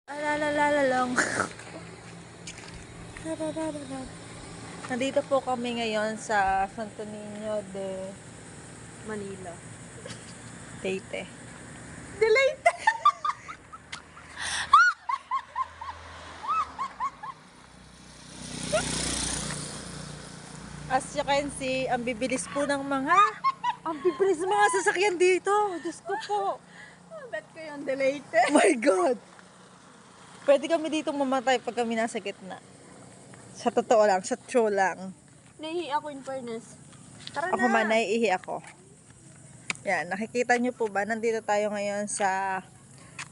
Alalalalong. Nandito po kami ngayon sa Santo Niño de Manila. Leyte. Delete! As you can see, ang bibilis po ng mga sasakyan dito. Diyos ko po. Bet ko yung delete. Oh my God. Pwede kami dito mamatay pag kami nasa gitna. Sa totoo lang, sa true lang. Nahihi ako in fairness. Tara Ako na. man, naiihi ako. Yan, nakikita nyo po ba? Nandito tayo ngayon sa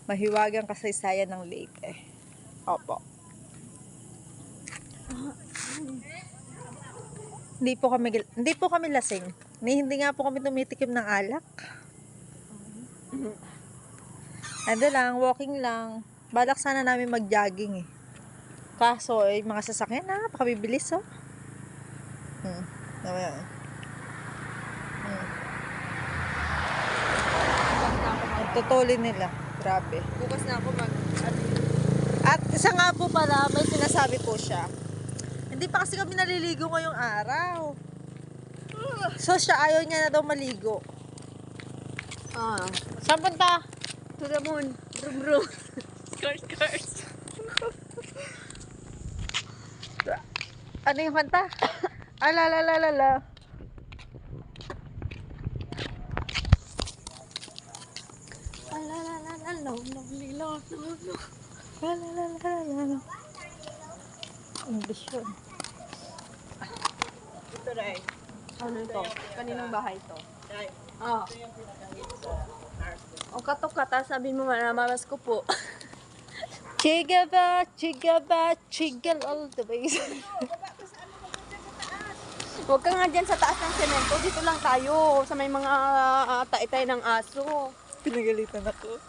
mahiwagang kasaysayan ng Leyte. Opo. Hindi po kami lasing. Hindi nga po kami tumitikim ng alak. Ano lang, walking lang. Balak sana namin mag-jogging eh. Kaso, mga sasakyan na, napakabibilis oh. Naman. Tutulin nila. Grabe. Bukas na ako At isa nga po pala, may sinasabi po siya. Hindi pa kasi kami naliligo ngayong araw. So siya, ayaw niya na daw maligo. Saan punta? To the moon. Brum brum. Cars. Ano yung kanta? Alalalala. Alalalala. English yun. Ito rin. Ano to? Kaninong bahay to? Ah. O katok-kata, sabi mo manamalas ko po. Chiga ba, chigal all the way. Huwag ka nga dyan sa taas ng semento. Dito lang tayo. Sa may mga taitay ng aso. Pinagalitan ako.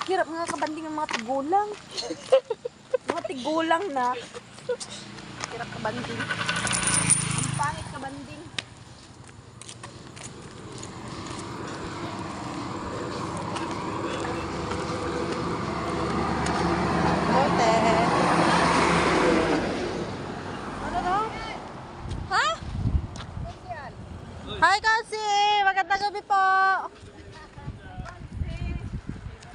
Hirap nga kabanding ng mga tigulang. Mga tigulang na. Hirap kabanding. Ang pangit kabanding. Bote. Ano no? Ha? Hi, Kasi! Magandang gabi po!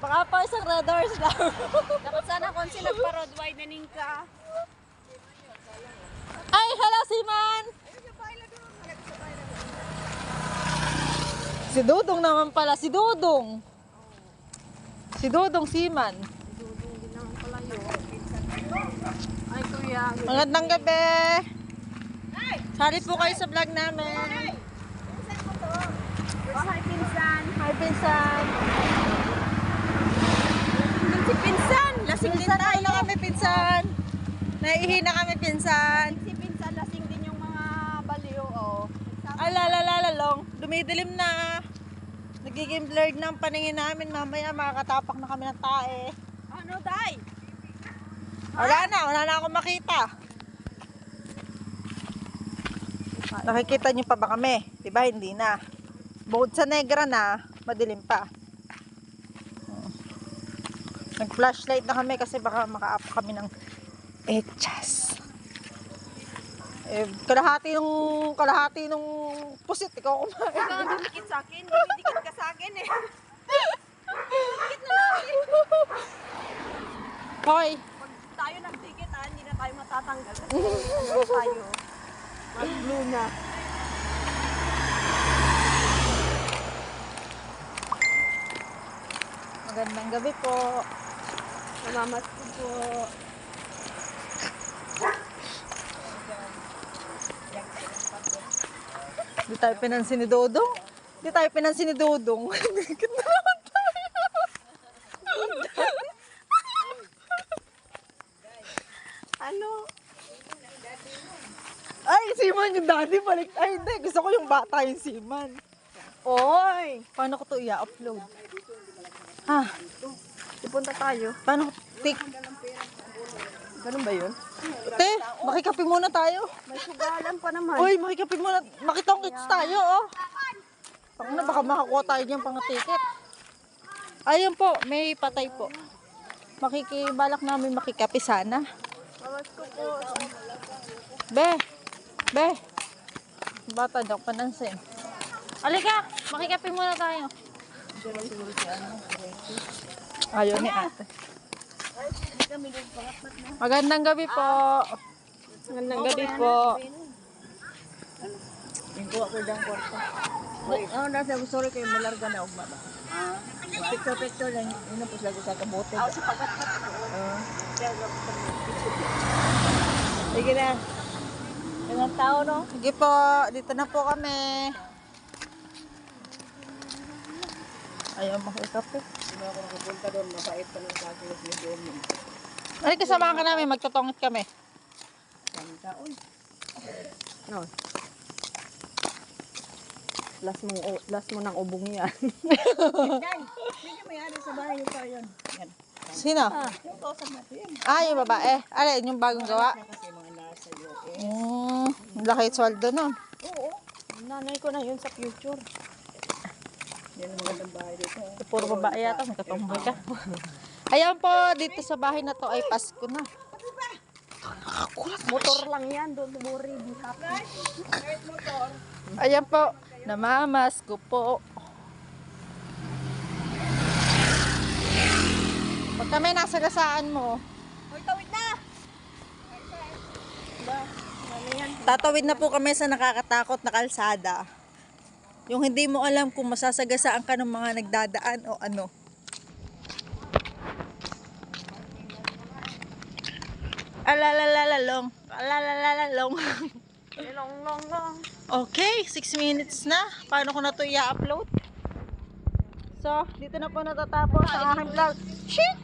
Baka po isang red doors lang. Dapat sana kung nagpa-road widening ka. Ay, hello, Siman! Si Dudong naman pala. Si Dudong. Si Dudong Siman. Dudong din naman pala yun. Ay, kuya. Magandang gabi! Sali po kayo sa vlog namin. Oh, hi, pinsan. Hi, pinsan. Yung si pinsan. Lasing din Pinsan tayo. na kami, pinsan. Naiihi na kami, pinsan. Si pinsan, lasing din yung mga baliw, oh. Alalalalong, dumidilim na. Nagiging blurred na ang paningin namin. Mamaya makakatapak na kami ng tae. Ano, day? Wala na akong makita. Nakikita niyo pa ba kami? Diba, hindi na. Bukod sa negra na, madilim pa. Nag-flashlight na kami kasi baka maka-up kami ng etchas. Kalahati nung pusit, ikaw kumain. Ikaw ang dumikit sa akin. Dumidikit ka sa akin, eh. Dikit na natin. Hoy, Pag tayo nagdikit, hindi na tayo matatanggal. Kasi ano tayo, mag-blue na. magandang gabi po. Namamas ko po. Di tayo pinansin ni Dodong. Dikit na naman tayo. Ano? Ay, Siman yung daddy balik. Ay, hindi. Gusto ko yung bata yung Siman. Oy! Paano ko to i-upload? Ha? Pupunta tayo. Paano ko Ganun ba yun? Te, makikape muna tayo. May sugalan pa naman. Uy, makikape muna. Makitong-kits tayo, oh. Baka makakuha tayo dyan pang ticket. Ayun po, may patay po. Makikibalak namin makikape sana. Bawas ko po. Be. Bata daw panansin. Alika, makikape muna tayo. Ayaw ni ate. Magandang gabi po. Magandang gabi po. Tingko ako dang kwarto. Ano na sabi, sorry kayo, malarga na ugma ba? Picture lang, yun po sila ko sa kabote. Sa pagkat-pat. Sige na. Ilang tao, no? Sige po, dito na po kami. Ayaw makikape. Hindi ako nakapunta doon, mabait pa lang sa akin ni Jomi. Alika, samahan ka namin, magtutungit kami. Daming tao. No. Last mo ng ubong yan. Yan. Hindi may ari sa bahay yung pa yan. Yan. Sino? Yung kausap natin. Yung babae. Alin, yung bagong gawa. Kasi mga nasa US. Laki sweldo nun. Oo. Nanay ko na yun sa future. Yan ang magandang bahay dito. Puro babae yata, magkatumboy ka. Ayan po, dito sa bahay na to ay Pasko na. Motor lang yan. Don't worry. Be happy. Ayan po, namamasko po. Pag kami nasa gasaan mo, Hoy, tawid na! tatawid na po kami sa nakakatakot na kalsada. Yung hindi mo alam kung masasagasaan ka ng mga nagdadaan o ano. Alalalalong. Alalalalong. Long. Okay, 6 minutes na. Paano ko na to i-upload? So, dito na po natatapos ang aking vlog. Shit!